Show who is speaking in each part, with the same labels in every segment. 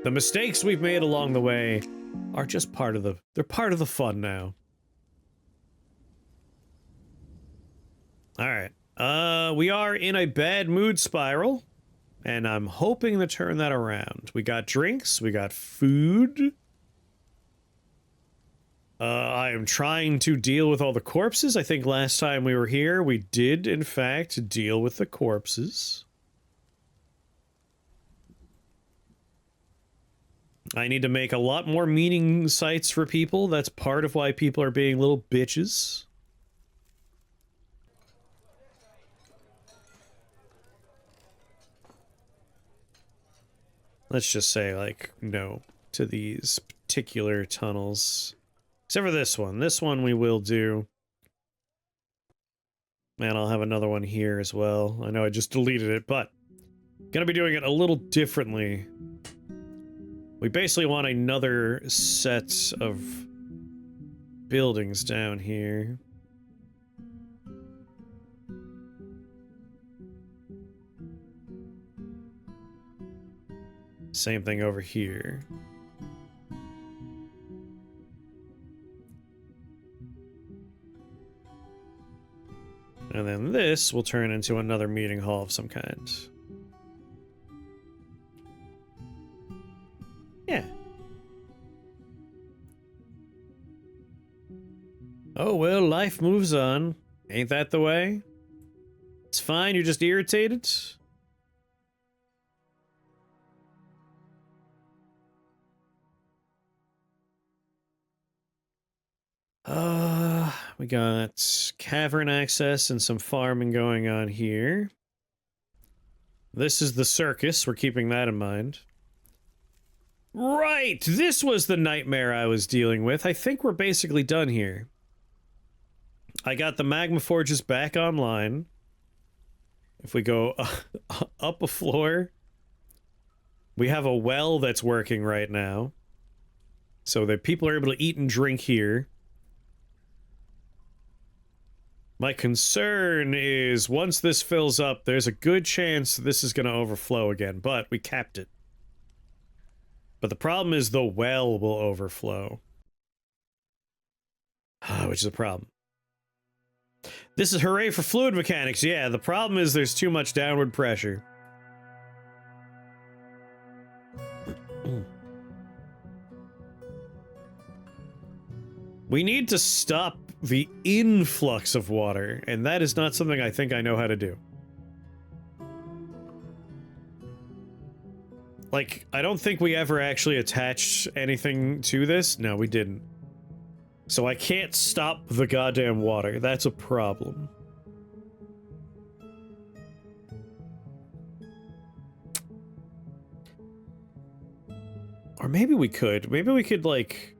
Speaker 1: The mistakes we've made along the way are just part of the... they're part of the fun now. Alright. We are in a bad mood spiral. And I'm hoping to turn that around. We got drinks, we got food. I am trying to deal with all the corpses. I think last time we were here, we did, in fact, deal with the corpses. I need to make a lot more meeting sites for people. That's part of why people are being little bitches. Let's just say, like, no to these particular tunnels. Except for this one. This one we will do. And I'll have another one here as well. I know I just deleted it, but gonna be doing it a little differently. We basically want another set of buildings down here. Same thing over here. And then this will turn into another meeting hall of some kind. Yeah. Oh, well, life moves on. Ain't that the way? It's fine, you're just irritated? We got cavern access and some farming going on here. This is the circus, we're keeping that in mind. Right, this was the nightmare I was dealing with. I think we're basically done here. I got the magma forges back online. If we go up a floor, we have a well that's working right now. So that people are able to eat and drink here. My concern is once this fills up, there's a good chance this is going to overflow again, but we capped it. But the problem is the well will overflow. Which is a problem. This is hooray for fluid mechanics. Yeah, the problem is there's too much downward pressure. We need to stop the influx of water, and that is not something I think I know how to do. Like, I don't think we ever actually attached anything to this. No, we didn't. So I can't stop the goddamn water. That's a problem. Or maybe we could. Maybe we could, like...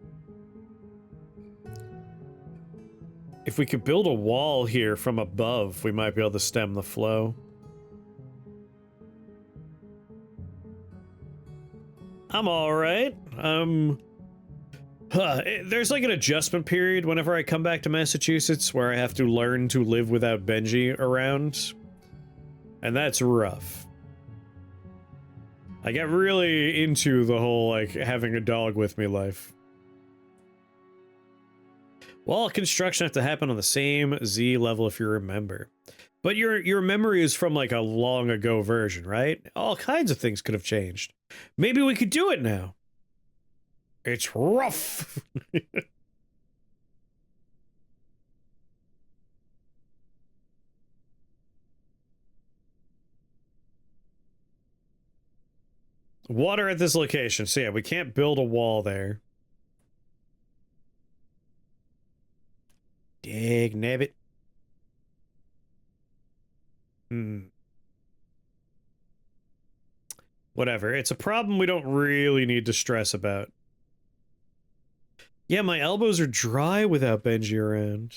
Speaker 1: if we could build a wall here from above, we might be able to stem the flow. I'm alright. There's like an adjustment period whenever I come back to Massachusetts where I have to learn to live without Benji around. And that's rough. I get really into the whole, like, having a dog with me life. Well, construction have to happen on the same Z level if you remember. But your memory is from, like, a long ago version, right? All kinds of things could have changed. Maybe we could do it now. It's rough. Water at this location. So yeah, we can't build a wall there. Dag nabbit. Whatever. It's a problem we don't really need to stress about. Yeah, my elbows are dry without Benji around.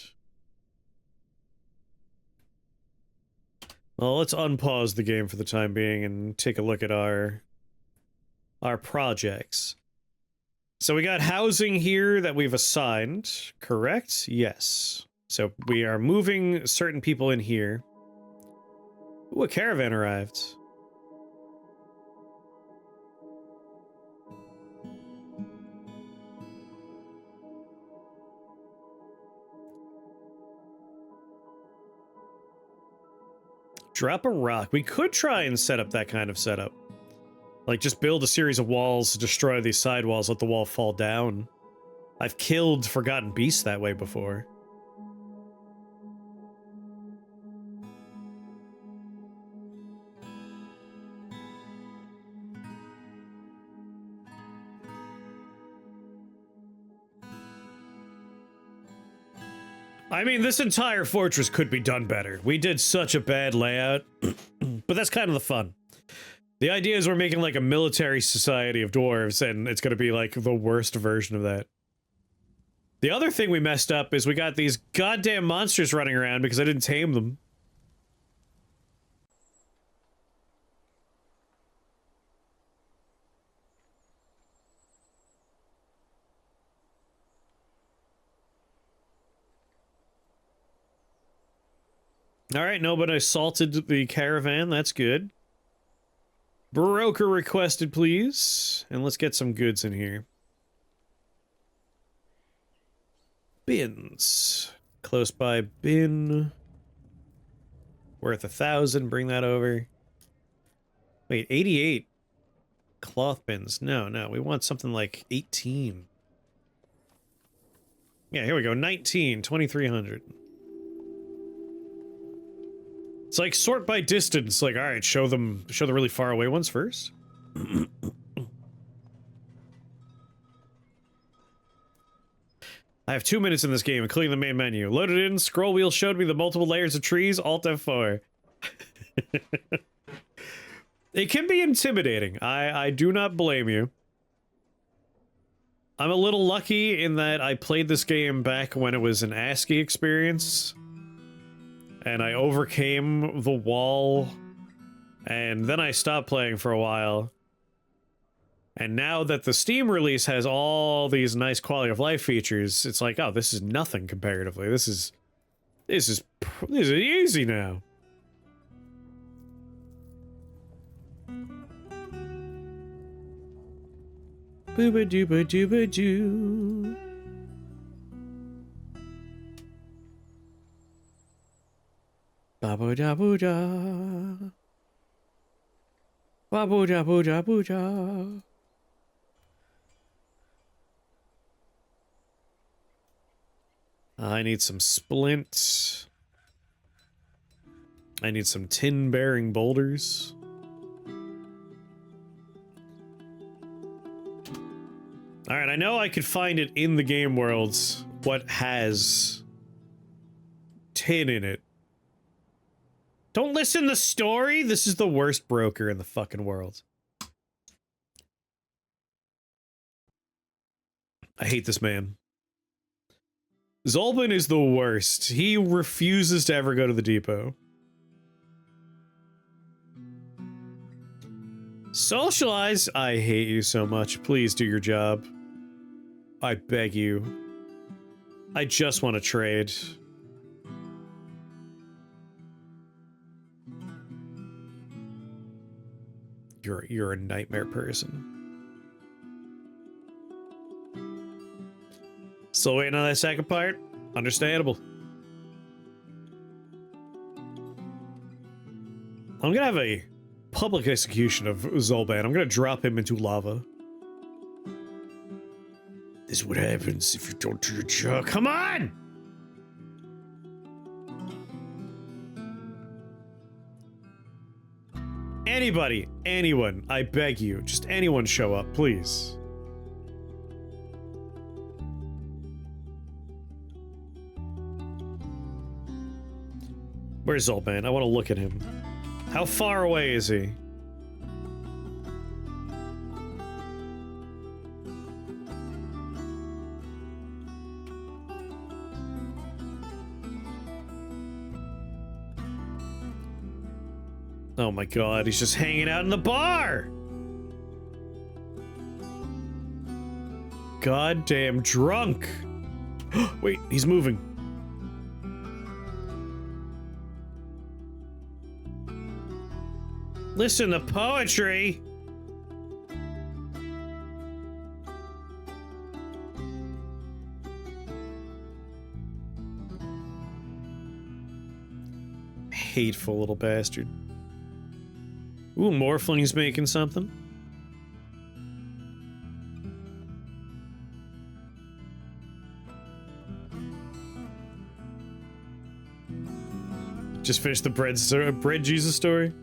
Speaker 1: Well, let's unpause the game for the time being and take a look at our projects. So we got housing here that we've assigned, correct? Yes. So we are moving certain people in here. Ooh, a caravan arrived. Drop a rock. We could try and set up that kind of setup. Like, just build a series of walls, destroy these side walls, let the wall fall down. I've killed forgotten beasts that way before. I mean, this entire fortress could be done better. We did such a bad layout, but that's kind of the fun. The idea is we're making like a military society of dwarves, and it's going to be like the worst version of that. The other thing we messed up is we got these goddamn monsters running around because I didn't tame them. Alright, nobody assaulted the caravan, that's good. Broker requested, please. And let's get some goods in here. Bins. Close by bin. Worth 1,000, bring that over. Wait, 88 cloth bins. No, we want something like 18. Yeah, here we go, 19, 2,300. It's like sort by distance, like, alright, show the really far away ones first. I have 2 minutes in this game, including the main menu. Loaded in, scroll wheel showed me the multiple layers of trees, Alt F4. It can be intimidating, I do not blame you. I'm a little lucky in that I played this game back when it was an ASCII experience. And I overcame the wall, and then I stopped playing for a while. And now that the Steam release has all these nice quality of life features, it's like, oh, this is nothing comparatively. This is easy now. Booba dooba dooba doo. Babu da boo da. Babu da boo da boo da. I need some splint. I need some tin-bearing boulders. Alright, I know I could find it in the game worlds what has tin in it. Don't listen to the story! This is the worst broker in the fucking world. I hate this man. Zolban is the worst. He refuses to ever go to the depot. Socialize? I hate you so much. Please do your job. I beg you. I just want to trade. You're a nightmare person. Still waiting on that second part? Understandable. I'm gonna have a public execution of Zolban. I'm gonna drop him into lava. This is what happens if you don't do your job. Come on! Anybody, anyone, I beg you, just anyone show up, please. Where's Zolban? I want to look at him. How far away is he? Oh my god, he's just hanging out in the bar! Goddamn drunk! Wait, he's moving. Listen to poetry! hateful little bastard. Ooh, Morphling's making something. Just finished the bread Jesus story.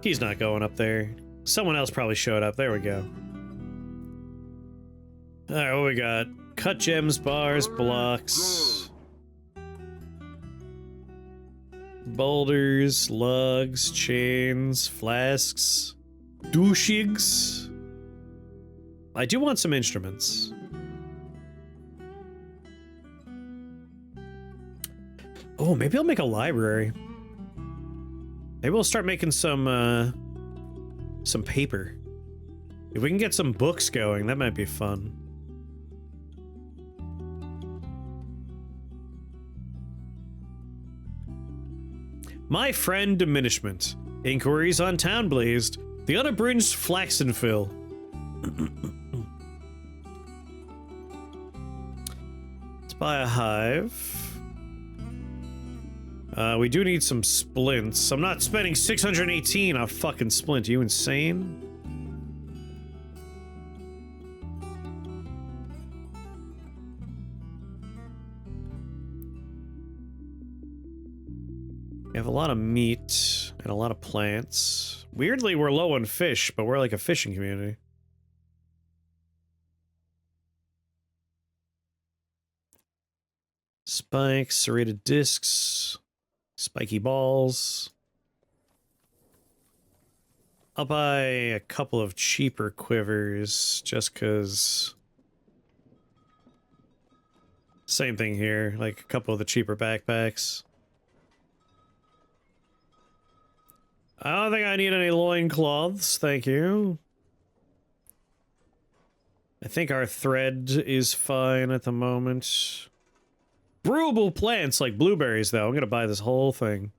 Speaker 1: He's not going up there. Someone else probably showed up. There we go. Alright, what we got? Cut gems, bars, blocks. Boulders, lugs, chains, flasks, douchigs. I do want some instruments. Oh, maybe I'll make a library. Maybe we'll start making some paper. If we can get some books going, that might be fun. My friend diminishment. Inquiries on town blazed. The unabridged Flaxenfill. Let's buy a hive. We do need some splints. I'm not spending 618 on a fucking splint. Are you insane? We have a lot of meat and a lot of plants. Weirdly, we're low on fish, but we're like a fishing community. Spikes, serrated discs, spiky balls. I'll buy a couple of cheaper quivers just because. Same thing here, like a couple of the cheaper backpacks. I don't think I need any loincloths, thank you. I think our thread is fine at the moment. Brewable plants like blueberries, though. I'm gonna buy this whole thing.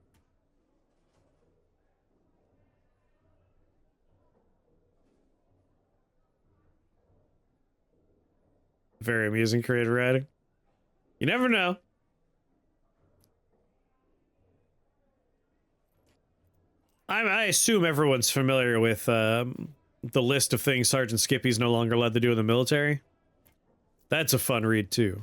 Speaker 1: Very amusing creative writing. You never know. I assume everyone's familiar with the list of things Sergeant Skippy's no longer allowed to do in the military. That's a fun read, too.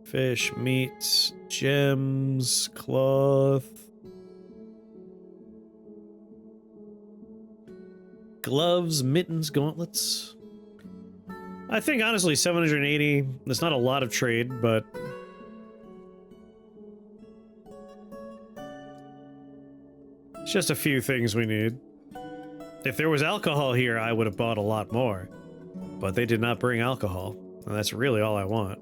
Speaker 1: Fish, meat, gems, cloth. Gloves, mittens, gauntlets. I think, honestly, 780, that's not a lot of trade, but... it's just a few things we need. If there was alcohol here, I would have bought a lot more. But they did not bring alcohol, and that's really all I want.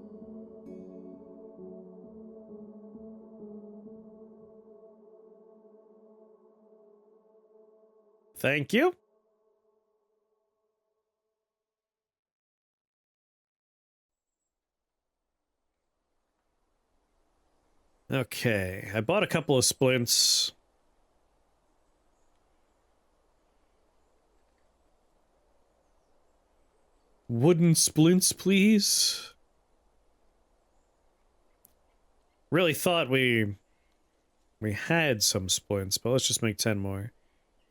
Speaker 1: Thank you. Okay, I bought a couple of splints. Wooden splints, please. Really thought we had some splints, but let's just make 10 more.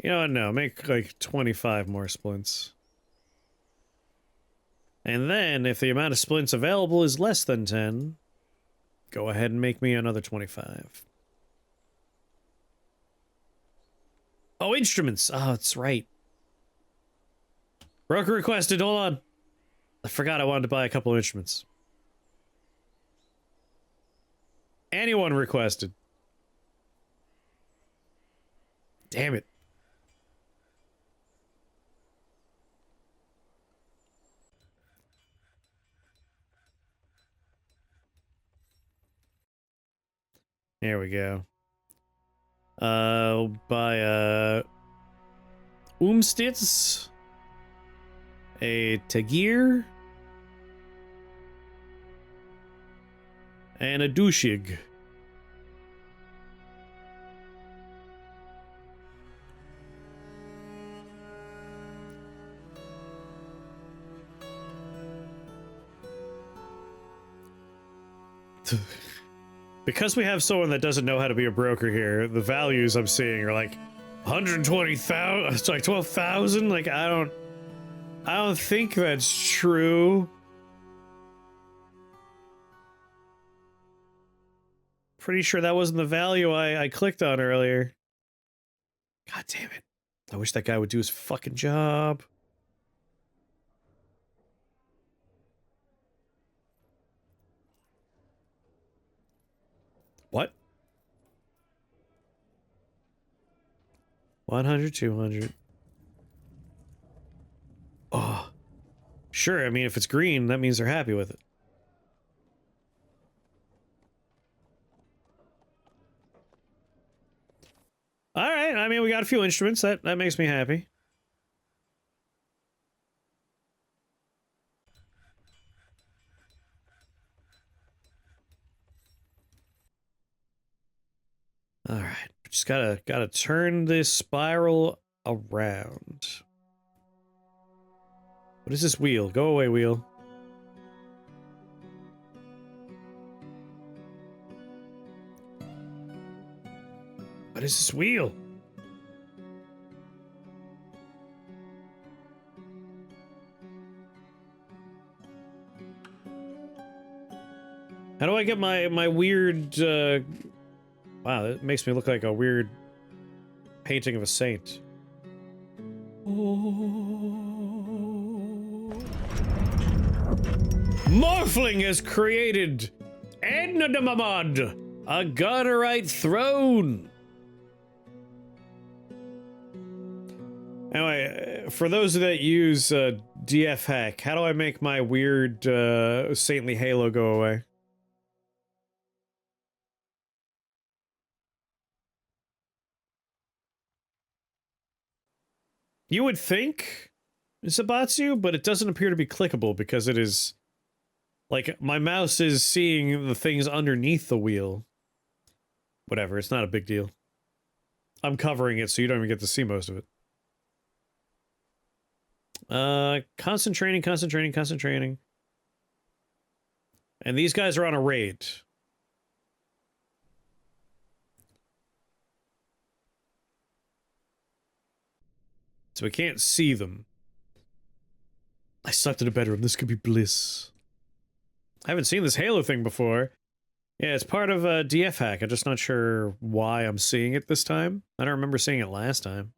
Speaker 1: You know what, no, make like 25 more splints. And then, if the amount of splints available is less than 10, go ahead and make me another 25. Oh, instruments! Oh, that's right. Broker requested, hold on. I forgot I wanted to buy a couple of instruments. Anyone requested. Damn it. There we go. Buy Umstitz a Tagir, and a Dushig. Because we have someone that doesn't know how to be a broker here, the values I'm seeing are like 120,000, it's like 12,000. Like I don't think that's true. Pretty sure that wasn't the value I clicked on earlier. God damn it. I wish that guy would do his fucking job. What? 100, 200. Oh. Sure, I mean, if it's green, that means they're happy with it. Alright, I mean, we got a few instruments. That makes me happy. Alright, just gotta turn this spiral around. What is this wheel? Go away, wheel. What is this wheel? How do I get my weird, wow, that makes me look like a weird painting of a saint. Morphling has created Ednadamamad, a Godderite throne. Anyway, for those that use DF hack, how do I make my weird saintly halo go away? You would think, Sabatsu, but it doesn't appear to be clickable because it is... Like, my mouse is seeing the things underneath the wheel. Whatever, it's not a big deal. I'm covering it so you don't even get to see most of it. Concentrating. And these guys are on a raid. So we can't see them. I slept in a bedroom. This could be bliss. I haven't seen this Halo thing before. Yeah, it's part of a DF hack. I'm just not sure why I'm seeing it this time. I don't remember seeing it last time.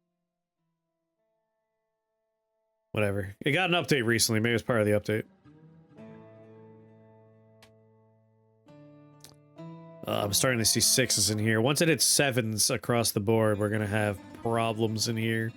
Speaker 1: Whatever. It got an update recently. Maybe it's part of the update. I'm starting to see 6s in here. Once it hits 7s across the board, we're gonna have problems in here.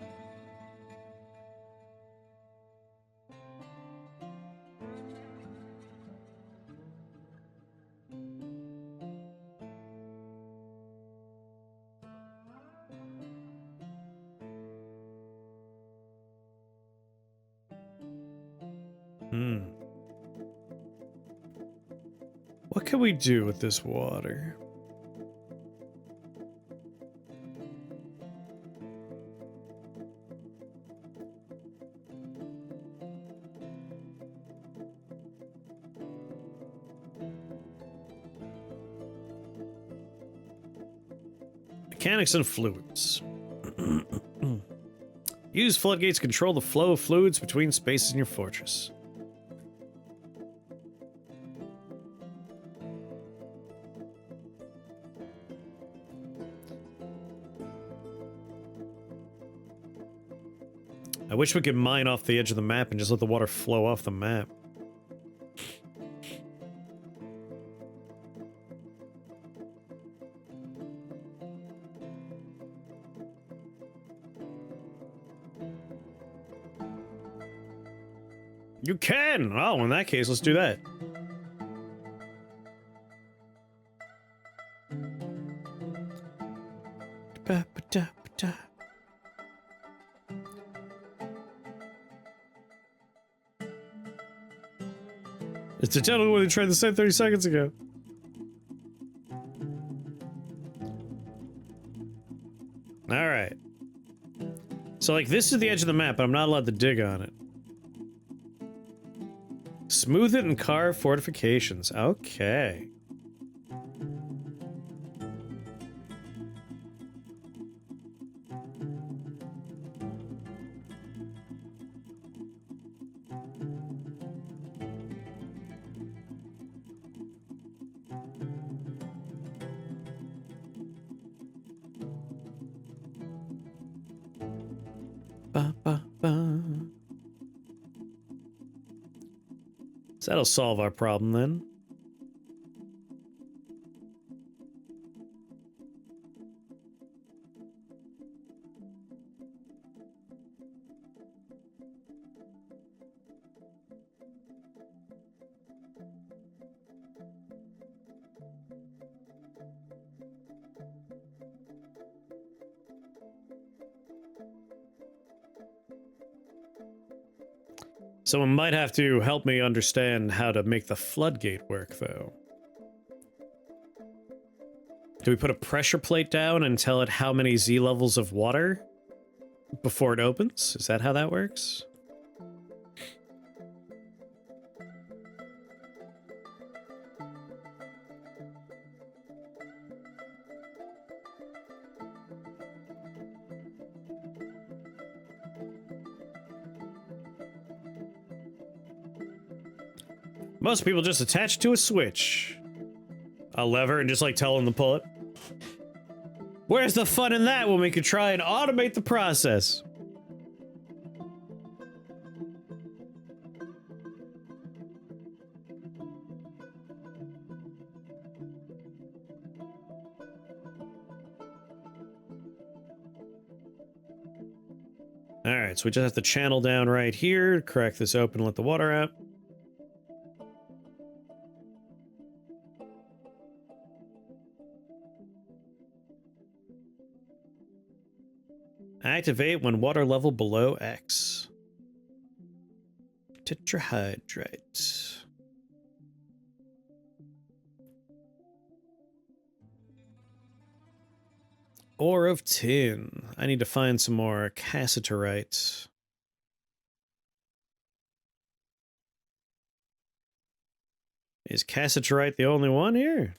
Speaker 1: What can we do with this water? Mechanics and fluids. Use floodgates to control the flow of fluids between spaces in your fortress. I wish we could mine off the edge of the map and just let the water flow off the map. You can! Oh, in that case, let's do that. It's totally what they tried to say 30 seconds ago. Alright. So, like, this is the edge of the map, but I'm not allowed to dig on it. Smooth it and carve fortifications. Okay. Ba, ba, ba. So that'll solve our problem then. Someone might have to help me understand how to make the floodgate work, though. Do we put a pressure plate down and tell it how many Z levels of water before it opens? Is that how that works? Most people just attach it to a switch. A lever and just like tell them to pull it. Where's the fun in that when we could try and automate the process? Alright, so we just have to channel down right here, crack this open, let the water out. Activate when water level below X. Tetrahydrate. Ore of tin. I need to find some more cassiterite. Is cassiterite the only one here?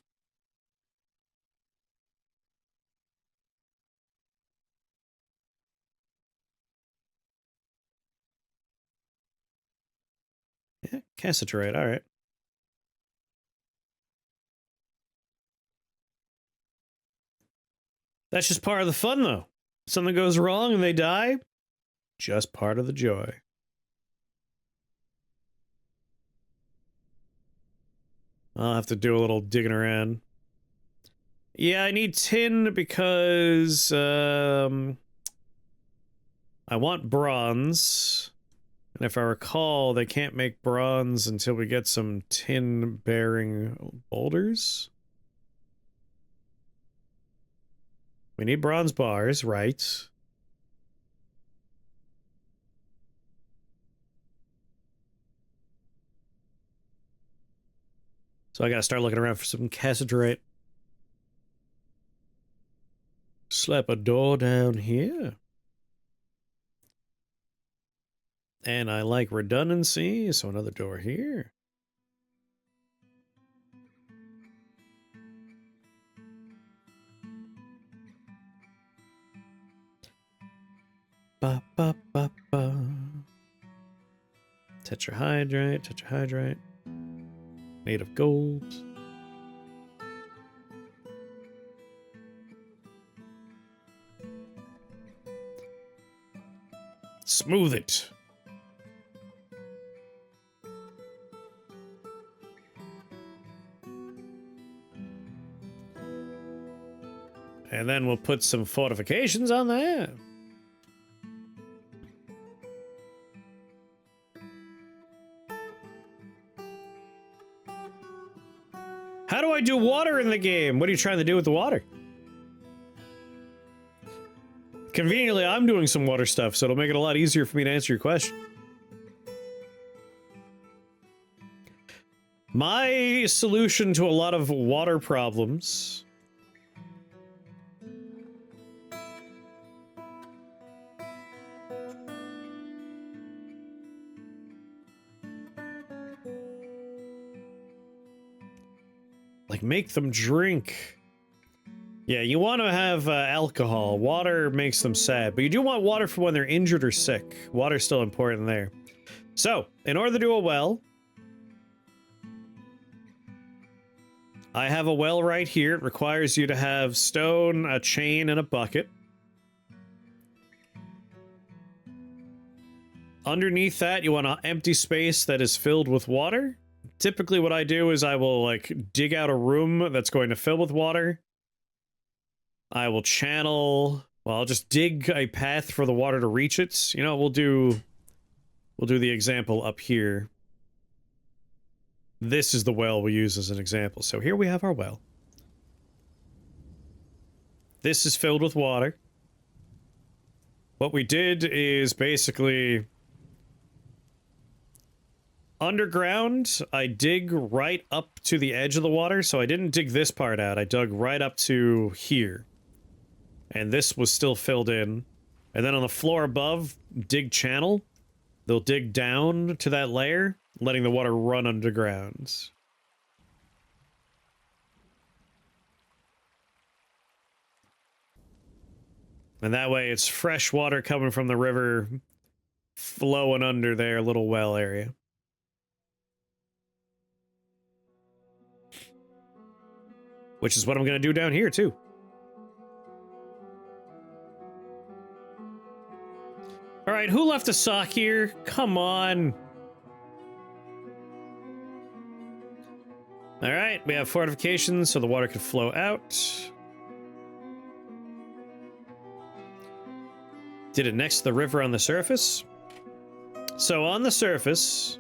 Speaker 1: Yeah, cassiterite, alright. That's just part of the fun, though. If something goes wrong and they die, just part of the joy. I'll have to do a little digging around. Yeah, I need tin because, I want bronze. And if I recall, they can't make bronze until we get some tin-bearing boulders. We need bronze bars, right? So I gotta start looking around for some cassiterite. Slap a door down here. And I like redundancy, so another door here. Ba ba ba ba. Tetrahydrate, tetrahydrate. Made of gold. Smooth it. And then we'll put some fortifications on there. How do I do water in the game? What are you trying to do with the water? Conveniently, I'm doing some water stuff, so it'll make it a lot easier for me to answer your question. My solution to a lot of water problems like make them drink. Yeah, you want to have alcohol. Water makes them sad, but you do want water for when they're injured or sick. Water's still important there. So, in order to do a well, I have a well right here. It requires you to have stone, a chain, and a bucket. Underneath that, you want an empty space that is filled with water. Typically what I do is I will, like, dig out a room that's going to fill with water. I will channel... Well, I'll just dig a path for the water to reach it. You know, we'll do the example up here. This is the well we use as an example. So here we have our well. This is filled with water. What we did is basically... Underground, I dig right up to the edge of the water, so I didn't dig this part out. I dug right up to here. And this was still filled in. And then on the floor above, dig channel. They'll dig down to that layer, letting the water run underground. And that way it's fresh water coming from the river, flowing under their little well area. Which is what I'm going to do down here, too. Alright, who left a sock here? Come on. Alright, we have fortifications so the water can flow out. Did it next to the river on the surface. So on the surface,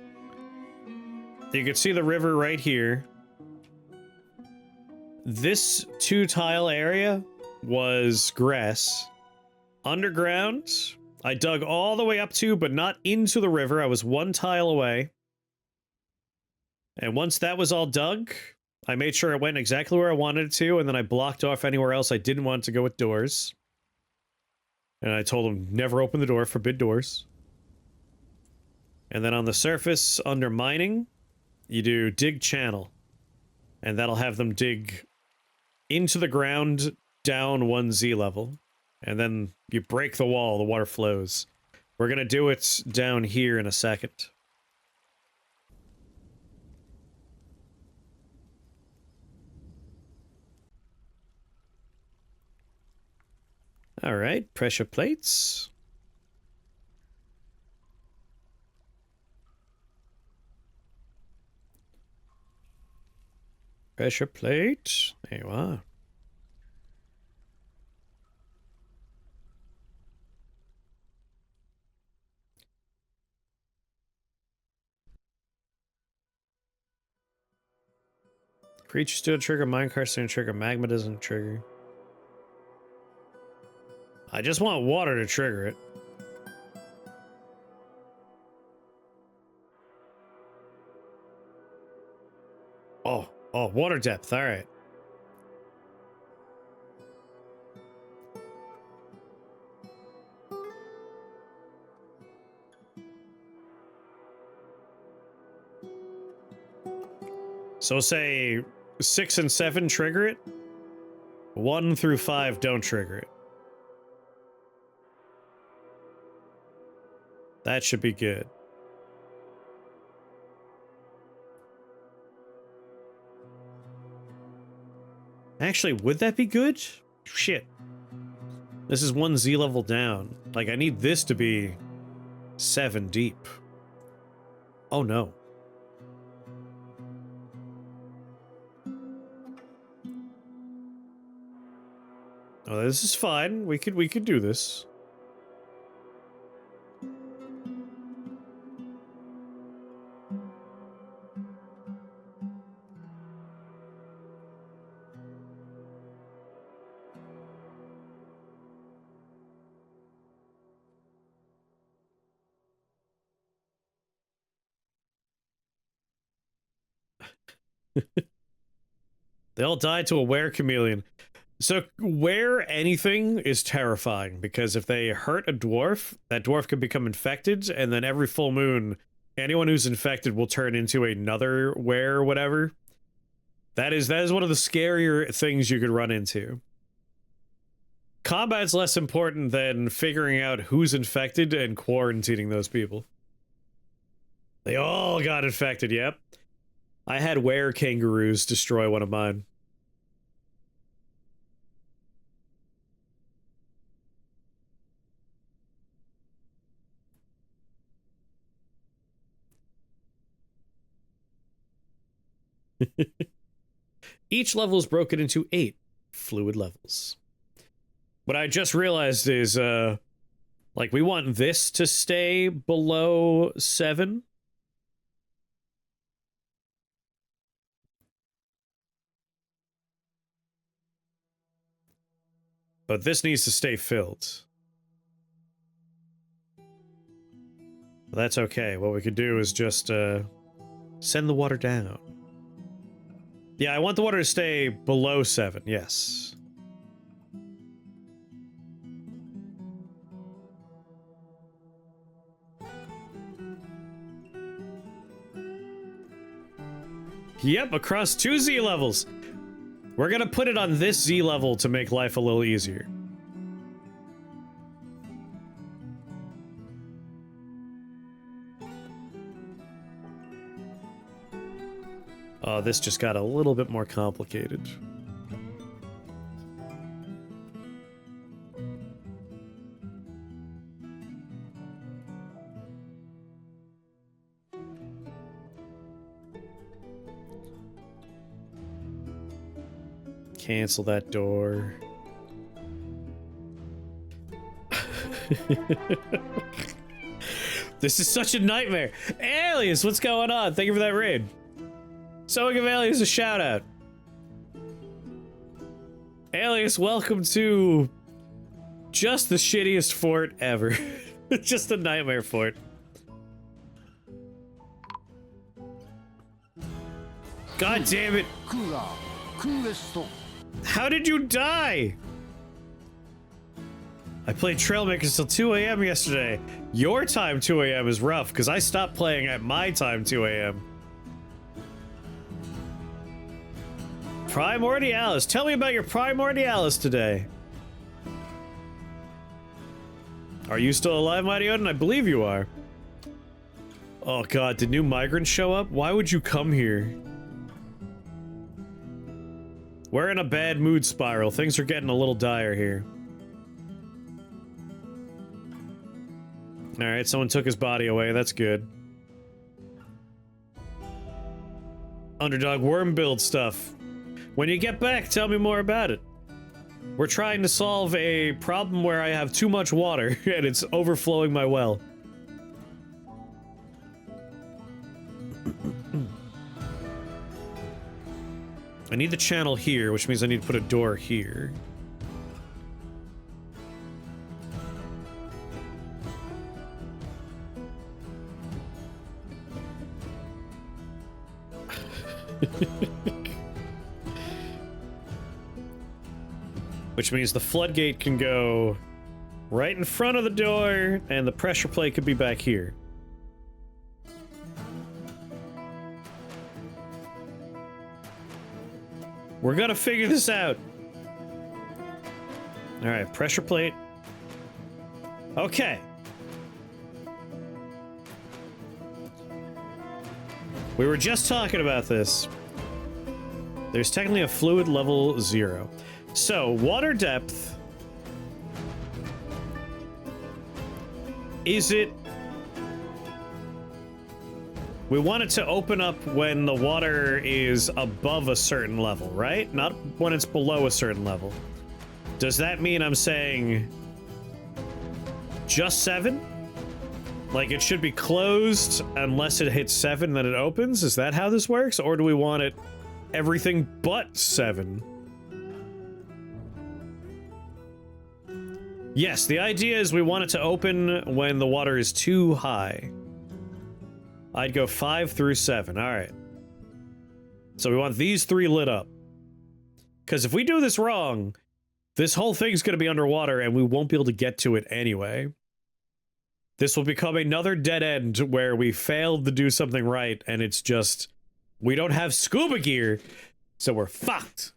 Speaker 1: you can see the river right here. This 2-tile area was grass. Underground, I dug all the way up to, but not into the river. I was 1 tile away. And once that was all dug, I made sure it went exactly where I wanted it to, and then I blocked off anywhere else I didn't want to go with doors. And I told them, never open the door, forbid doors. And then on the surface, under mining, you do dig channel. And that'll have them dig into the ground down 1 Z level. And then you break the wall, the water flows. We're gonna do it down here in a second. Alright, pressure plates. Pressure plate. There you are. Creatures do a trigger, minecarts don't trigger, magma doesn't trigger. I just want water to trigger it. Oh, water depth, alright. So say 6 and 7 trigger it. 1 through 5 don't trigger it. That should be good. Actually, would that be good? Shit. This is 1 Z level down. Like, I need this to be 7 deep. Oh no. Oh, this is fine. We could do this. They all died to a were chameleon. So where anything is terrifying, because if they hurt a dwarf, that dwarf could become infected, and then every full moon, anyone who's infected will turn into another were or whatever. That is one of the scarier things you could run into. Combat's less important than figuring out who's infected and quarantining those people. They all got infected, yep. I had were kangaroos destroy one of mine. Each level is broken into 8 fluid levels. What I just realized is, like, we want this to stay below 7. But this needs to stay filled. That's okay. What we could do is just, send the water down. Yeah, I want the water to stay below 7, yes. Yep, across 2 Z levels. We're gonna put it on this Z level to make life a little easier. Oh, this just got a little bit more complicated. Cancel that door. This is such a nightmare. Alias, what's going on? Thank you for that raid. So give Alias a shout out. Alias, welcome to just the shittiest fort ever. Just a nightmare fort. God damn it. How did you die? I played Trailmakers till 2 a.m. yesterday. Your time 2 a.m. is rough, because I stopped playing at my time 2 a.m. Primordialis. Tell me about your Primordialis today. Are you still alive, Mighty Odin? I believe you are. Oh god, did new migrants show up? Why would you come here? We're in a bad mood spiral. Things are getting a little dire here. Alright, someone took his body away. That's good. Underdog worm build stuff. When you get back, tell me more about it. We're trying to solve a problem where I have too much water and it's overflowing my well. I need the channel here, which means I need to put a door here. Which means the floodgate can go right in front of the door, and the pressure plate could be back here. We're gonna figure this out. Alright, pressure plate. Okay. We were just talking about this. There's technically a fluid level 0. So, water depth. Is it... We want it to open up when the water is above a certain level, right? Not when it's below a certain level. Does that mean I'm saying just 7? Like, it should be closed unless it hits 7, then it opens? Is that how this works? Or do we want it everything but 7? Yes, the idea is we want it to open when the water is too high. I'd go 5 through 7, alright. So we want these 3 lit up. Because if we do this wrong, this whole thing's going to be underwater and we won't be able to get to it anyway. This will become another dead end where we failed to do something right and it's just... we don't have scuba gear, so we're fucked.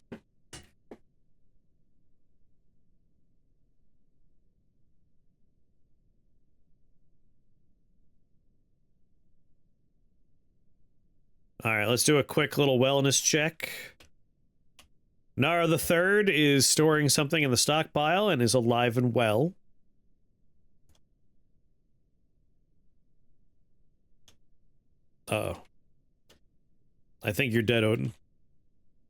Speaker 1: Alright, let's do a quick little wellness check. Nara the Third is storing something in the stockpile and is alive and well. Uh-oh. I think you're dead, Odin.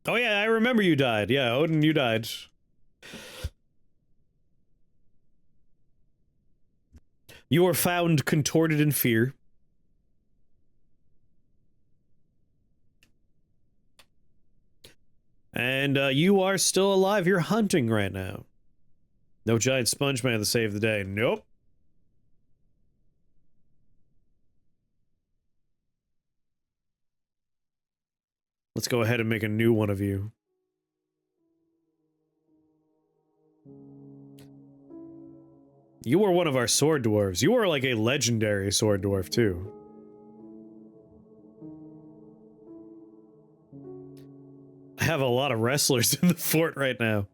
Speaker 1: Oh yeah, I remember you died. Yeah, Odin, you died. You were found contorted in fear. And you are still alive. You're hunting right now. No giant sponge man to save the day. Nope. Let's go ahead and make a new one of you. You were one of our sword dwarves. You were like a legendary sword dwarf, too. I have a lot of wrestlers in the fort right now.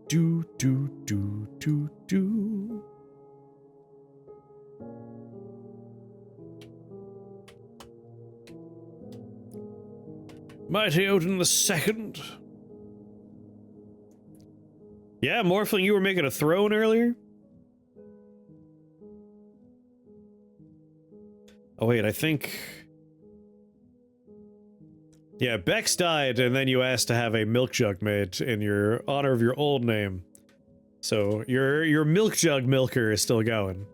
Speaker 1: Do, do, do, do, do. Mighty Odin the Second. Yeah, Morphling, you were making a throne earlier? Oh wait, I think... yeah, Bex died, and then you asked to have a milk jug made in your honor of your old name. So, your milk jug milker is still going.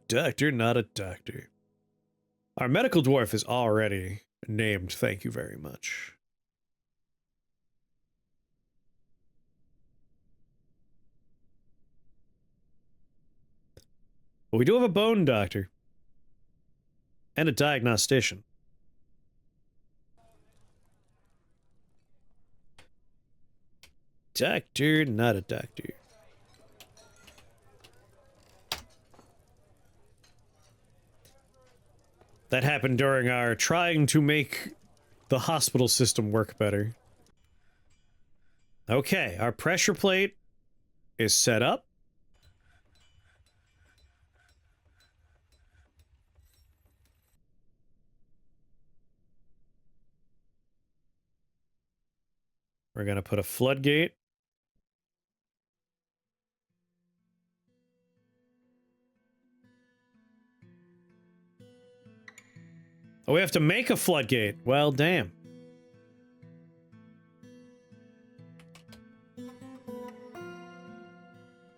Speaker 1: Doctor, not a doctor. Our medical dwarf is already named, thank you very much. But we do have a bone doctor. And a diagnostician. Doctor, not a doctor. That happened during our trying to make the hospital system work better. Okay, our pressure plate is set up. We're gonna put a floodgate. Oh, we have to make a floodgate. Well, damn.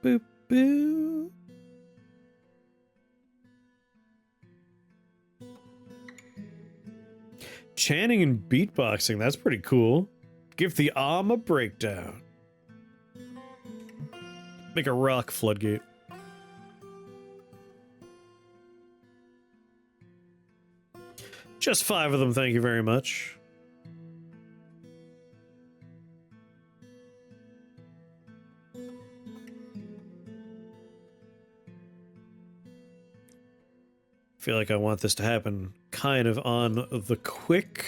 Speaker 1: Boop, boop. Chanting and beatboxing, that's pretty cool. Give the arm a breakdown. Make a rock floodgate. Just 5 of them, thank you very much. I feel like I want this to happen kind of on the quick.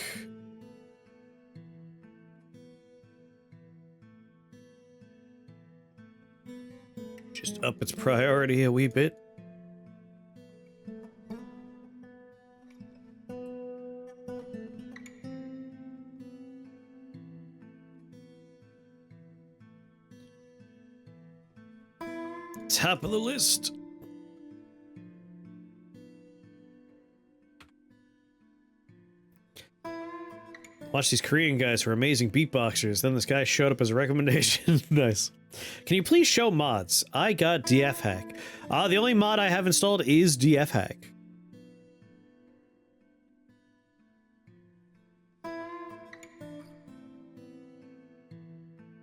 Speaker 1: Just up its priority a wee bit. Top of the list. Watch these Korean guys who are amazing beatboxers. Then this guy showed up as a recommendation. Nice. Can you please show mods? I got DF hack. The only mod I have installed is DF hack.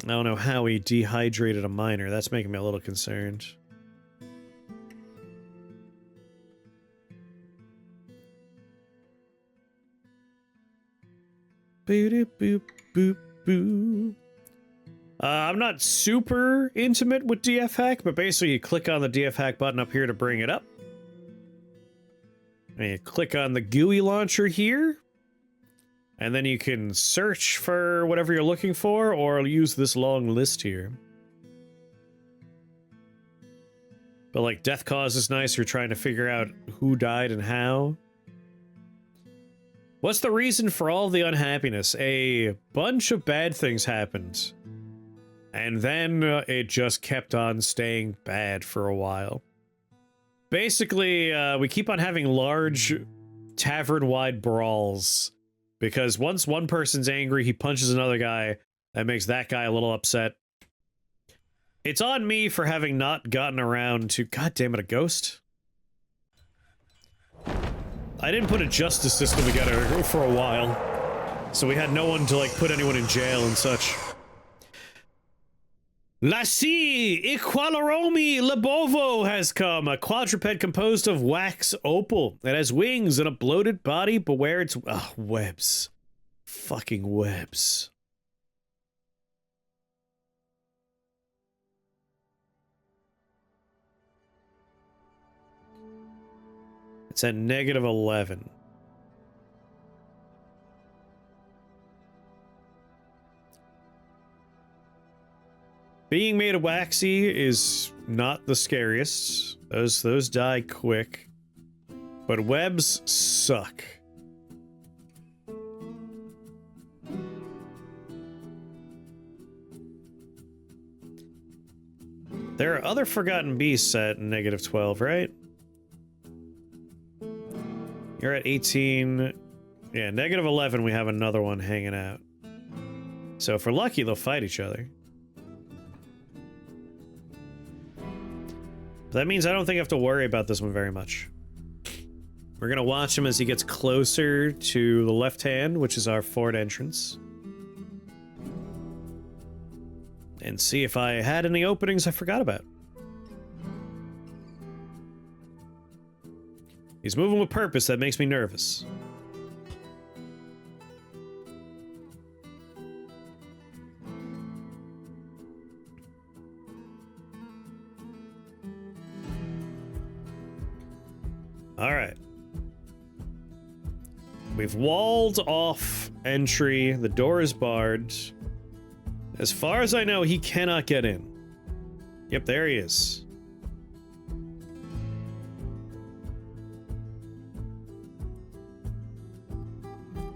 Speaker 1: I don't know how he dehydrated a miner. That's making me a little concerned. Boop, boop, boop, boop. I'm not super intimate with DF hack, but basically you click on the DF hack button up here to bring it up. And you click on the GUI launcher here. And then you can search for whatever you're looking for, or use this long list here. But like death cause is nice, you're trying to figure out who died and how. What's the reason for all the unhappiness? A bunch of bad things happened. And then it just kept on staying bad for a while. Basically, we keep on having large tavern-wide brawls. Because once one person's angry, he punches another guy. That makes that guy a little upset. It's on me for having not gotten around to... God damn it, a ghost? I didn't put a justice system together for a while. So we had no one to, like, put anyone in jail and such. Lassie Equalaromi Lebovo has come, a quadruped composed of wax opal. It has wings and a bloated body. Beware its webs. Fucking webs. It's at -11. Being made of waxy is not the scariest. Those die quick. But webs suck. There are other forgotten beasts at -12, right? You're at 18. Yeah, -11 we have another one hanging out. So if we're lucky, they'll fight each other. That means I don't think I have to worry about this one very much. We're gonna watch him as he gets closer to the left hand, which is our fort entrance. And see if I had any openings I forgot about. He's moving with purpose, that makes me nervous. Alright. We've walled off entry. The door is barred. As far as I know, he cannot get in. Yep, there he is.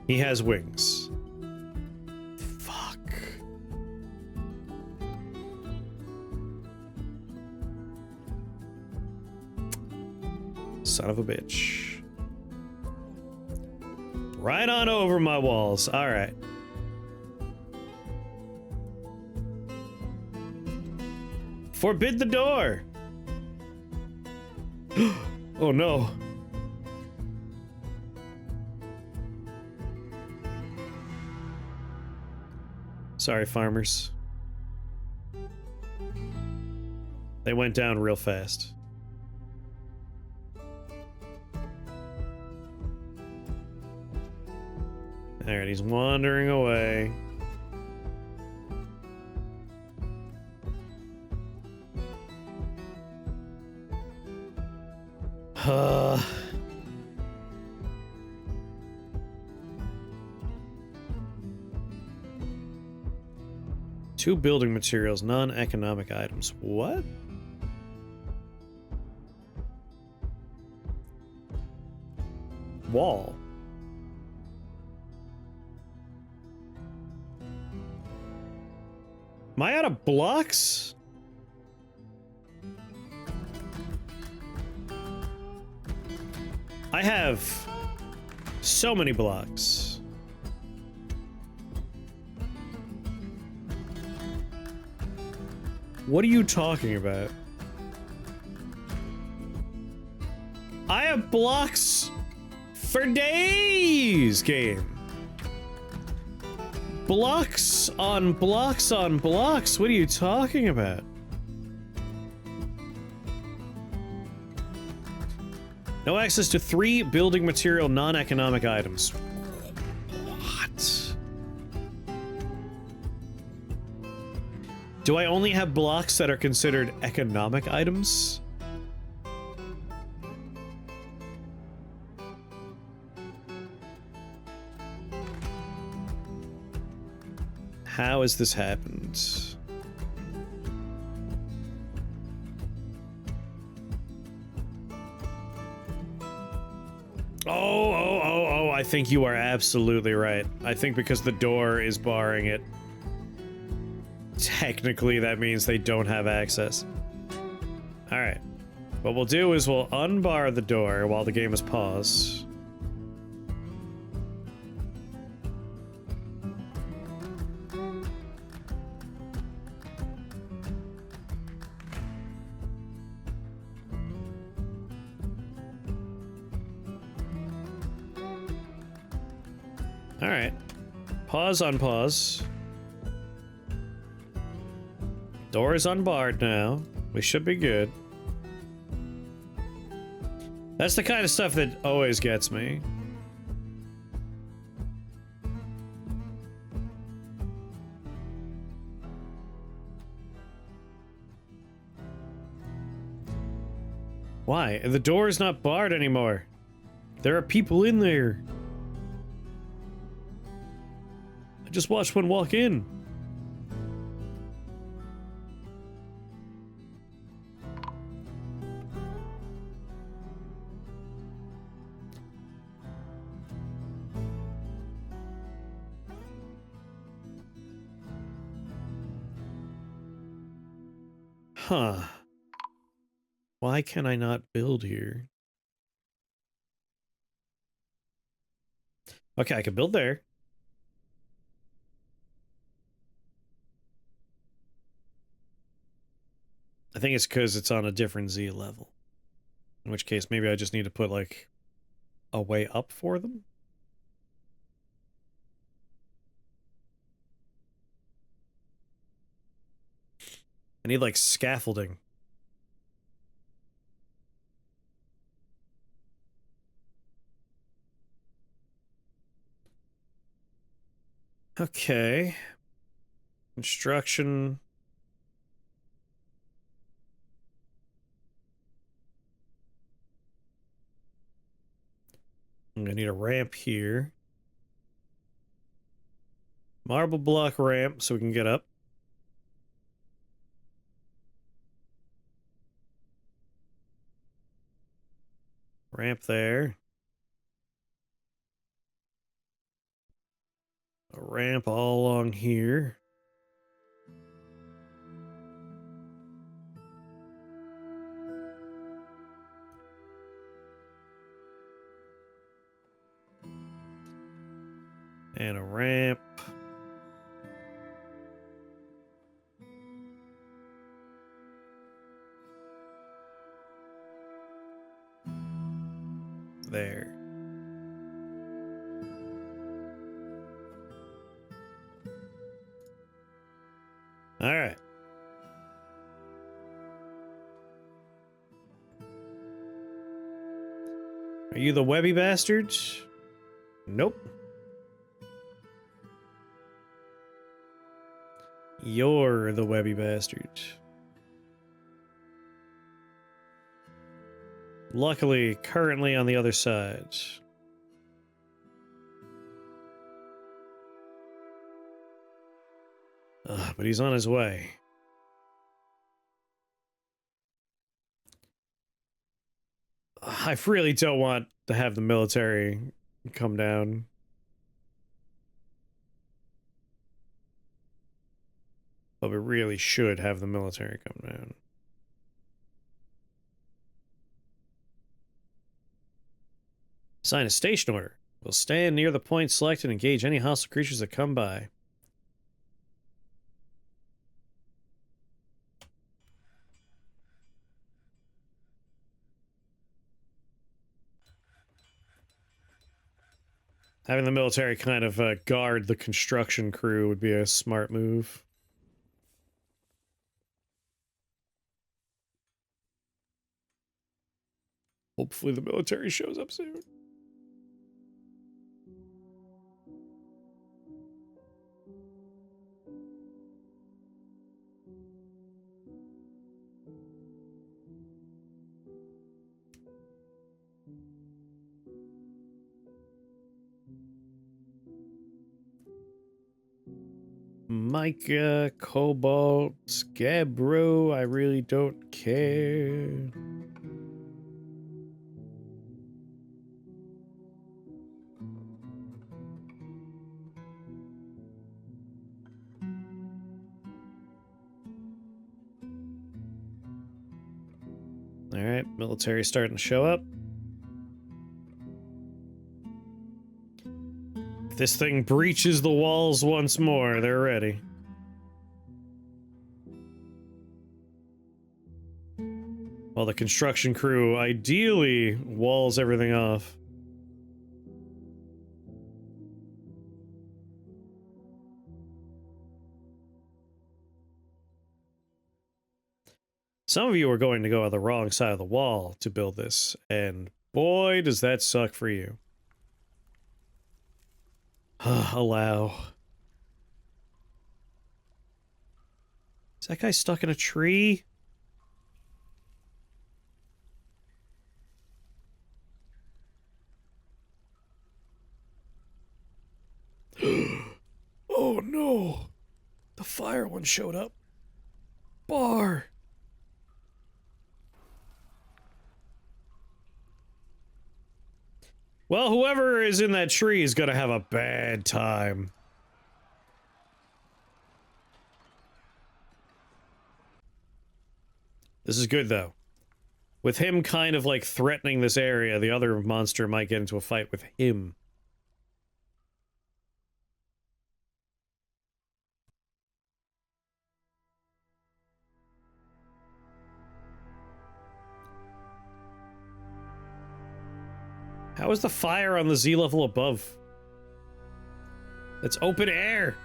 Speaker 1: He has wings. Fuck. Son of a bitch. Right on over my walls. All right. Forbid the door. Oh no. Sorry, farmers. They went down real fast. Alright, he's wandering away. Two building materials, non-economic items. What? Wall. Am I out of blocks? I have so many blocks. What are you talking about? I have blocks for days, game. Blocks on blocks on blocks? What are you talking about? No access to 3 building material non-economic items. What? Do I only have blocks that are considered economic items? How has this happened? Oh, I think you are absolutely right. I think because the door is barring it, technically that means they don't have access. Alright. What we'll do is we'll unbar the door while the game is paused. Alright. Pause on pause. Door is unbarred now. We should be good. That's the kind of stuff that always gets me. Why? The door is not barred anymore. There are people in there. I just watched one walk in. Huh. Why can I not build here? Okay, I can build there. I think it's because it's on a different Z level. In which case, maybe I just need to put, like, a way up for them? I need, like, scaffolding. Okay. Construction. I'm gonna need a ramp here. Marble block ramp so we can get up. Ramp there. A ramp all along here. And a ramp. There. All right. Are you the webby bastards? Nope. You're the webby bastards. Luckily, currently on the other side. But he's on his way. I really don't want to have the military come down. But we really should have the military come down. Sign a station order. We'll stand near the point selected and engage any hostile creatures that come by. Having the military kind of guard the construction crew would be a smart move. Hopefully the military shows up soon. Micah, Cobalt, Scabro, I really don't care. Alright, military starting to show up. If this thing breaches the walls once more, they're ready. While the construction crew ideally walls everything off. Some of you are going to go on the wrong side of the wall to build this, and boy, does that suck for you. Allow. Is that guy stuck in a tree? Oh no! The fire one showed up. Bar! Well, whoever is in that tree is gonna have a bad time. This is good, though. With him kind of, like, threatening this area, the other monster might get into a fight with him. How is the fire on the Z level above? It's open air!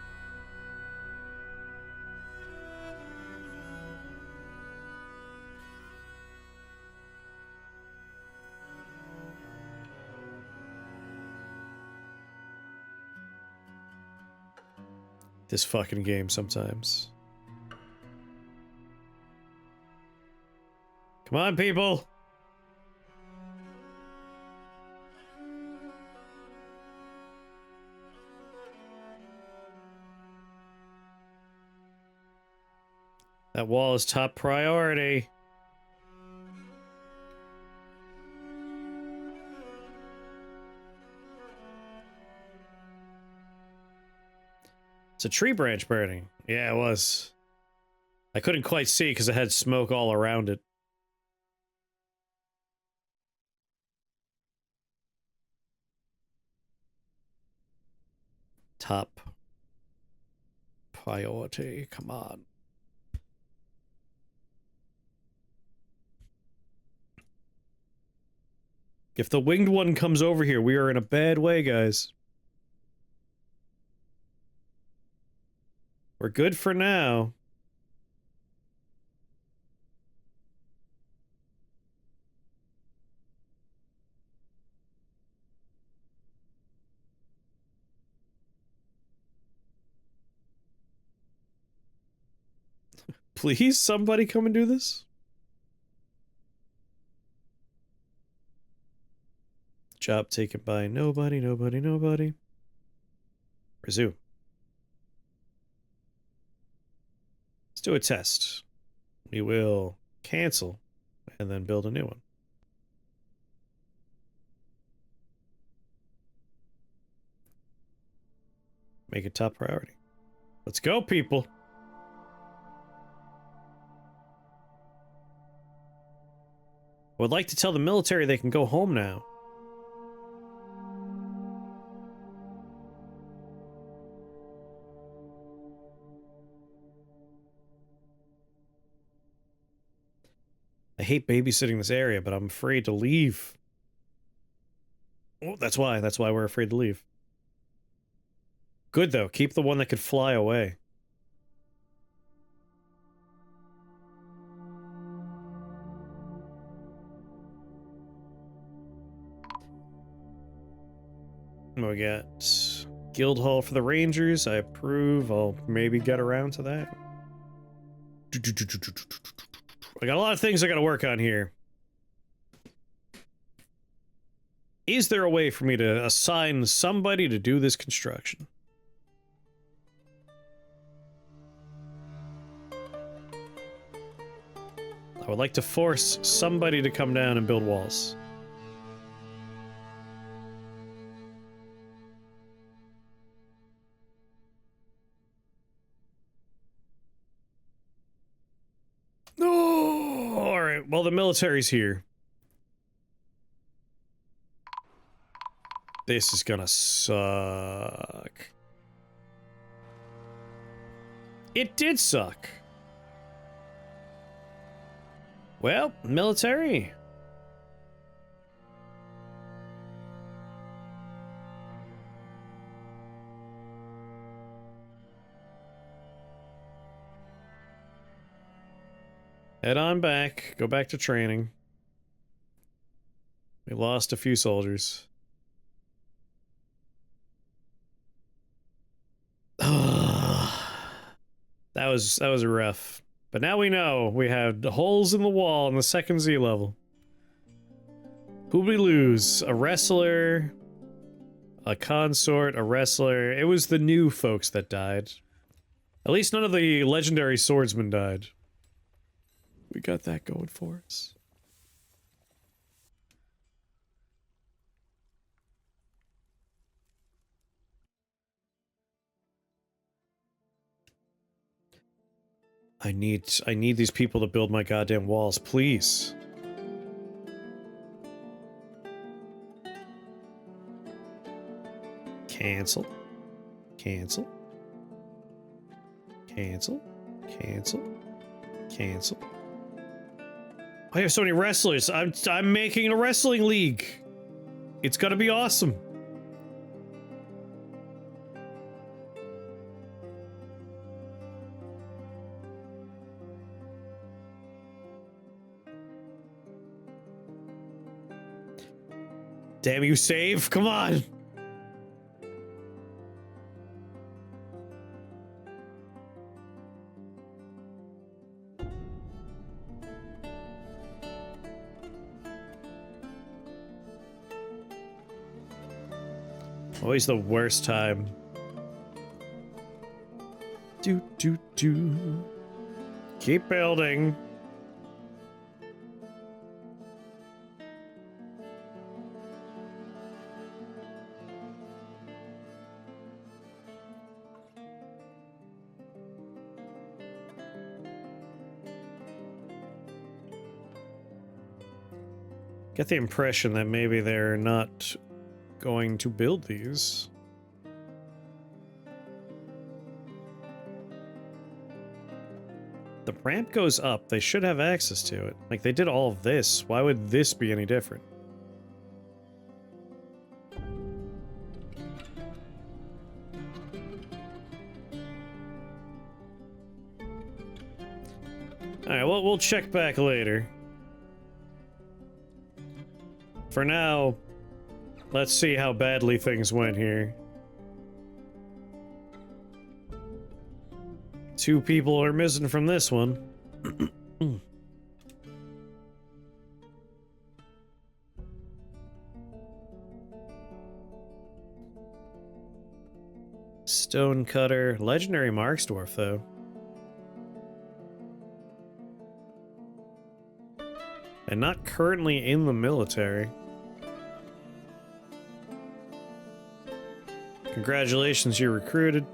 Speaker 1: This fucking game sometimes. Come on, people! That wall is top priority. It's a tree branch burning. Yeah, it was. I couldn't quite see because it had smoke all around it. Top priority, come on. If the winged one comes over here, we are in a bad way, guys. We're good for now. Please, somebody come and do this? Job taken by nobody, nobody, nobody. Resume. Let's do a test. We will cancel and then build a new one. Make it top priority. Let's go, people. I would like to tell the military they can go home now. I hate babysitting this area, but I'm afraid to leave. Oh, that's why we're afraid to leave. Good, though. Keep the one that could fly away. We got Guild Hall for the Rangers. I approve. I'll maybe get around to that. I got a lot of things I gotta work on here. Is there a way for me to assign somebody to do this construction? I would like to force somebody to come down and build walls. Oh, all right. Well, the military's here. This is gonna suck. It did suck. Well, military. Head on back. Go back to training. We lost a few soldiers. That was rough. But now we know we had holes in the wall in the second Z level. Who'd we lose? A wrestler, a consort, a wrestler. It was the new folks that died. At least none of the legendary swordsmen died. We got that going for us. I need these people to build my goddamn walls, please. Cancel. Cancel. Cancel. Cancel. Cancel. I have so many wrestlers. I'm making a wrestling league. It's gonna be awesome. Damn you, save! Come on! Always the worst time. Do. Keep building. Get the impression that maybe they're not going to build these. The ramp goes up. They should have access to it. Like, they did all of this. Why would this be any different? Alright, well, we'll check back later. For now, let's see how badly things went here. 2 people are missing from this one. Stonecutter. Legendary Marksdwarf, though. And not currently in the military. Congratulations, you're recruited.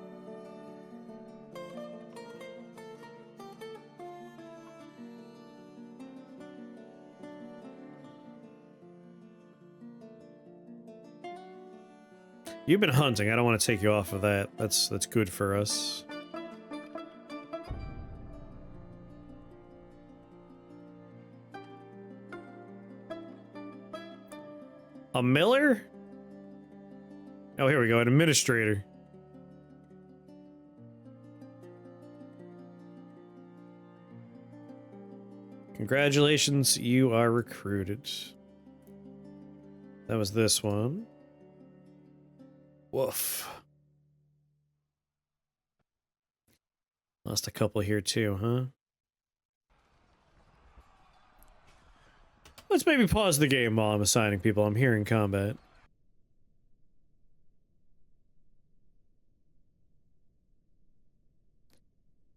Speaker 1: You've been hunting. I don't want to take you off of that. That's good for us. A miller? Oh, here we go. An administrator. Congratulations, you are recruited. That was this one. Woof. Lost a couple here too, huh? Let's maybe pause the game while I'm assigning people. I'm here in combat.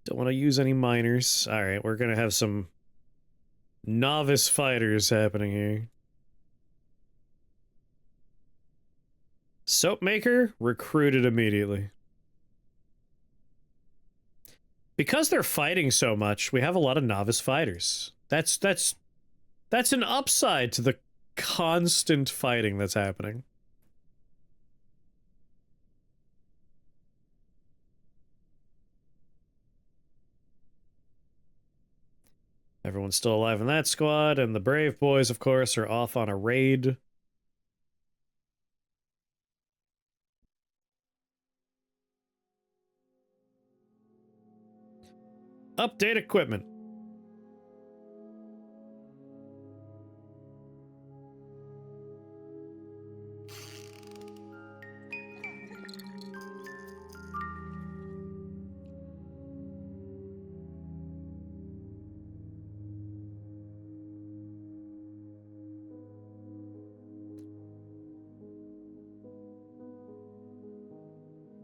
Speaker 1: Don't want to use any miners. Alright, we're gonna have some novice fighters happening here. Soap maker recruited immediately. Because they're fighting so much, we have a lot of novice fighters. That's an upside to the constant fighting that's happening. Everyone's still alive in that squad, and the Brave Boys, of course, are off on a raid. Update equipment.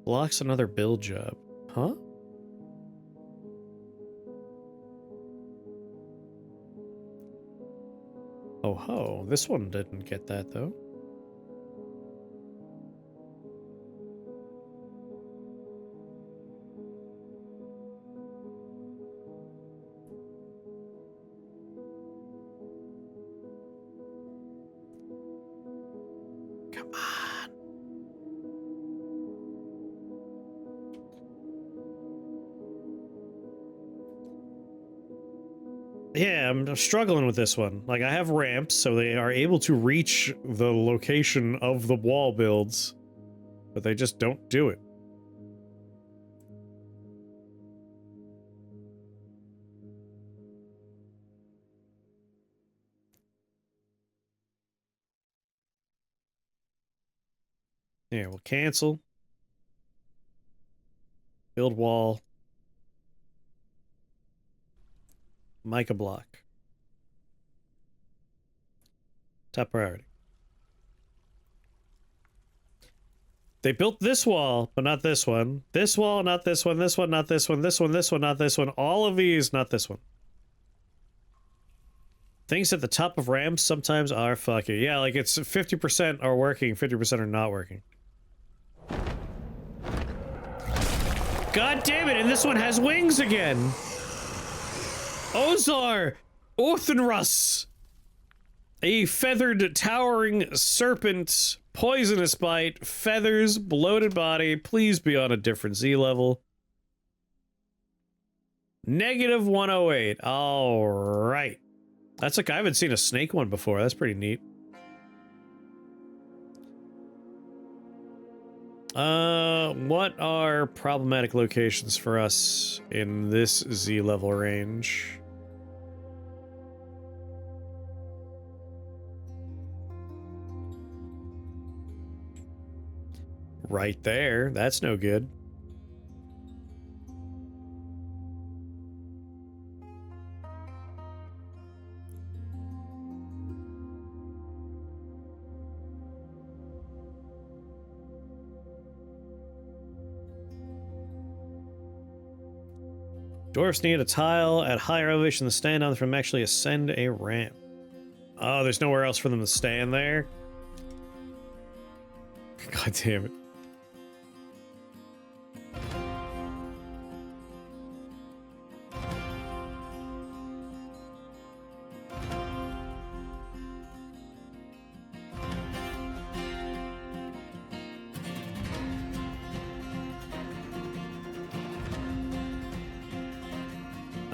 Speaker 1: Blocks another build job. Huh? Oh ho, this one didn't get that though. Come on. Yeah, I'm struggling with this one. Like, I have ramps, so they are able to reach the location of the wall builds, but they just don't do it. Yeah, we'll cancel. Build wall. Mica block. Top priority. They built this wall, but not this one. This wall, not this one. This one, not this one. This one, not this one. All of these, not this one. Things at the top of ramps sometimes are fucky. Yeah, like it's 50% are working, 50% are not working. God damn it, and this one has wings again! Ozar! Orthenrus! A feathered, towering serpent, poisonous bite, feathers, bloated body, please be on a different Z level. Negative 108. Alright. That's like, I haven't seen a snake one before. That's pretty neat. What are problematic locations for us in this Z level range? Right there. That's no good. Dwarfs need a tile at higher elevation to stand on from actually ascend a ramp. Oh, there's nowhere else for them to stand there? God damn it.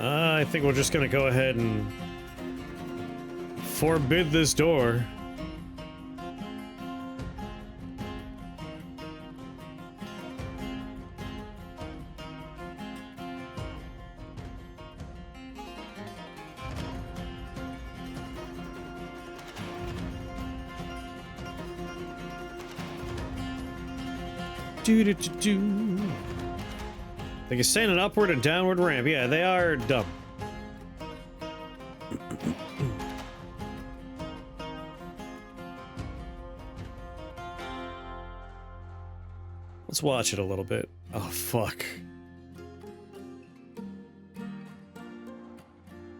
Speaker 1: I think we're just gonna go ahead and forbid this door. They can stand an upward and downward ramp. Yeah, they are dumb. Let's watch it a little bit. Oh, fuck.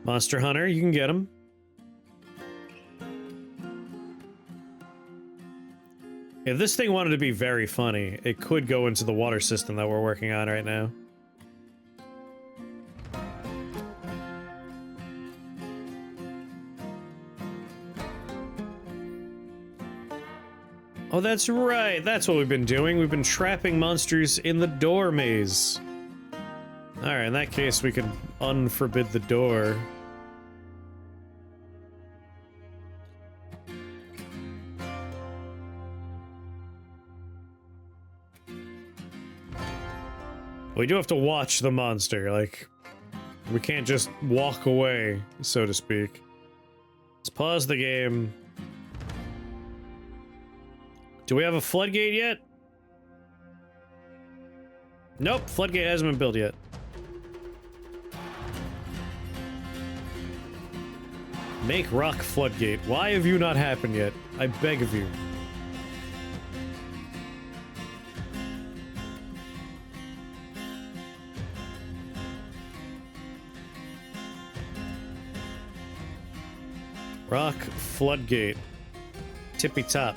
Speaker 1: Monster Hunter, you can get him. If this thing wanted to be very funny, it could go into the water system that we're working on right now. Oh, that's right. That's what we've been doing. We've been trapping monsters in the door maze. Alright, in that case, we can unforbid the door. We do have to watch the monster, like, we can't just walk away, so to speak. Let's pause the game. Do we have a floodgate yet? Nope, floodgate hasn't been built yet. Make rock floodgate. Why have you not happened yet? I beg of you. Rock floodgate. Tippy top.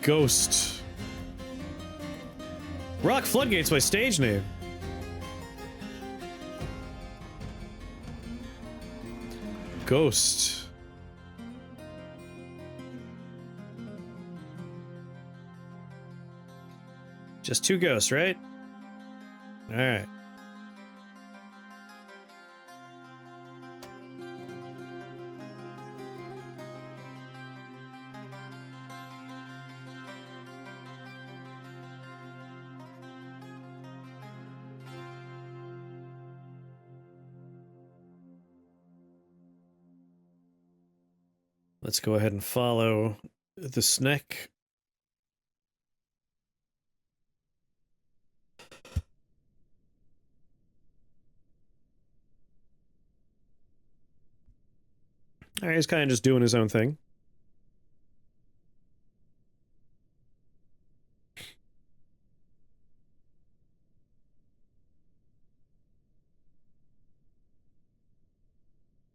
Speaker 1: Ghost. Rock Floodgate's my stage name. Ghost. Just two ghosts, right? Alright. Let's go ahead and follow the snake. Alright, he's kind of just doing his own thing.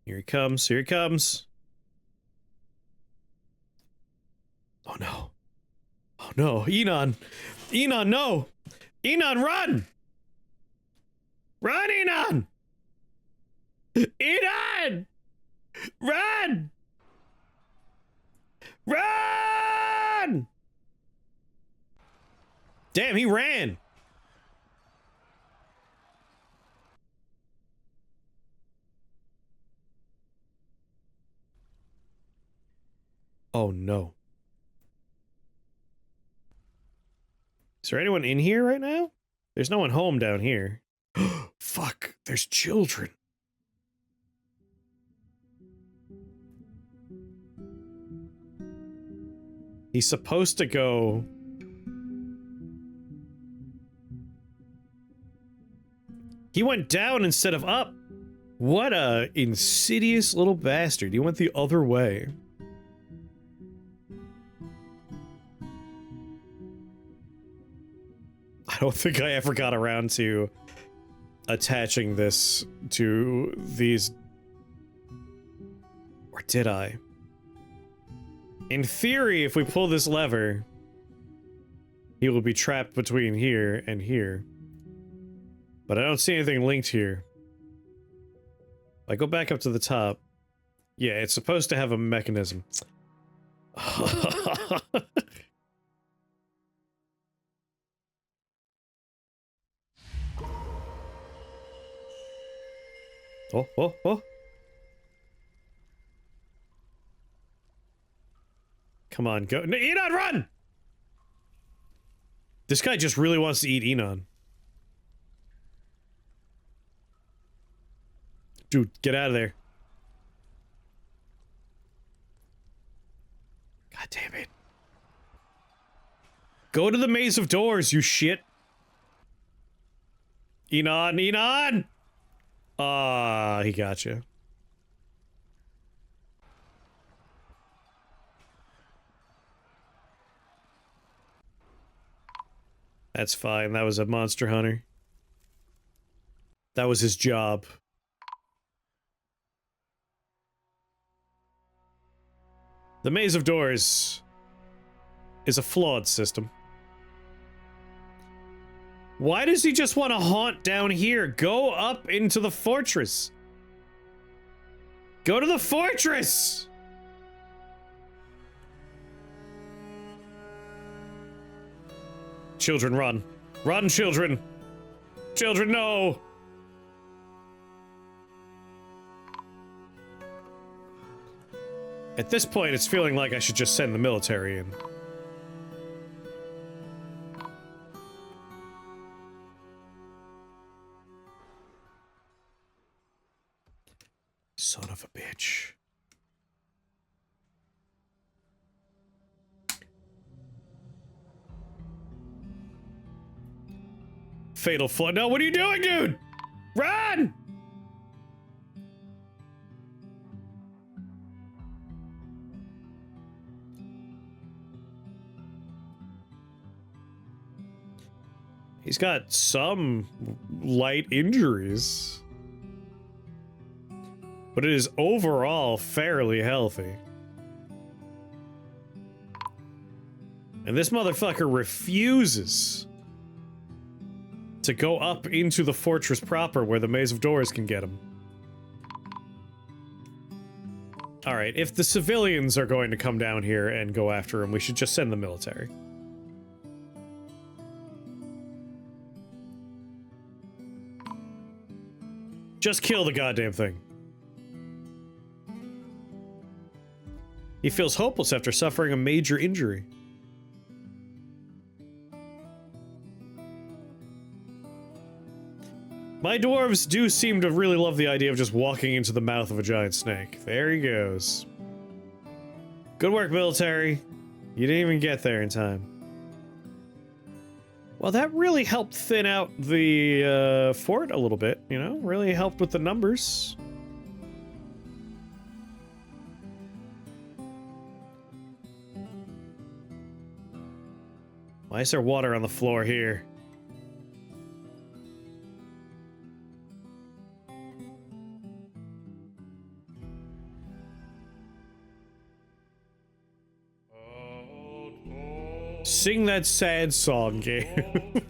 Speaker 1: Here he comes, here he comes. Oh no. Oh no, Enon! Enon, no! Enon, run! Run, Enon! Enon! Run! Run! Damn, he ran! Oh no. Is there anyone in here right now? There's no one home down here. Fuck, there's children. He's supposed to go... He went down instead of up. What a insidious little bastard. He went the other way. I don't think I ever got around to attaching this to these... Or did I? In theory, if we pull this lever, he will be trapped between here and here. But I don't see anything linked here. I go back up to the top. Yeah, it's supposed to have a mechanism. Oh, oh, oh. Come on, go. No, Enon, run! This guy just really wants to eat Enon. Dude, get out of there. God damn it. Go to the maze of doors, you shit. Enon, Enon! Ah, he got you. That's fine. That was a monster hunter. That was his job. The Maze of Doors is a flawed system. Why does he just want to haunt down here? Go up into the fortress. Go to the fortress! Children, run. Run, children! Children, no! At this point, it's feeling like I should just send the military in. Son of a bitch. Fatal flood. No, what are you doing, dude? Run! He's got some light injuries. But it is overall fairly healthy. And this motherfucker refuses to go up into the fortress proper where the Maze of Doors can get him. Alright, if the civilians are going to come down here and go after him, we should just send the military. Just kill the goddamn thing. He feels hopeless after suffering a major injury. My dwarves do seem to really love the idea of just walking into the mouth of a giant snake. There he goes. Good work, military. You didn't even get there in time. Well, that really helped thin out the fort a little bit, you know? Really helped with the numbers. Why is there water on the floor here? Sing that sad song, game.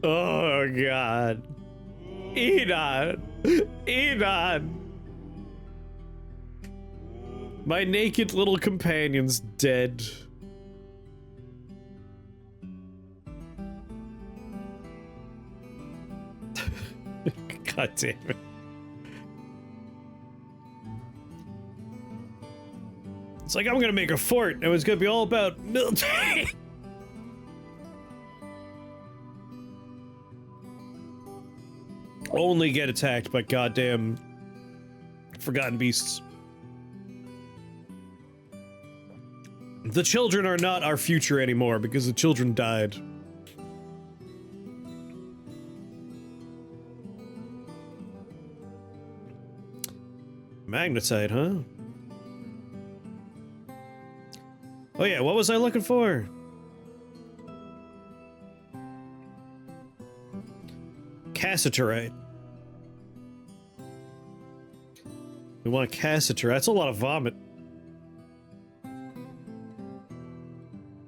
Speaker 1: Oh god. Enon! Enon! My naked little companion's dead. God damn it. It's like, I'm gonna make a fort, and it's gonna be all about military. Only get attacked by goddamn forgotten beasts. The children are not our future anymore because the children died. Magnetite, huh? Oh yeah, what was I looking for? Cassiterite. We want cassiterite. That's a lot of vomit.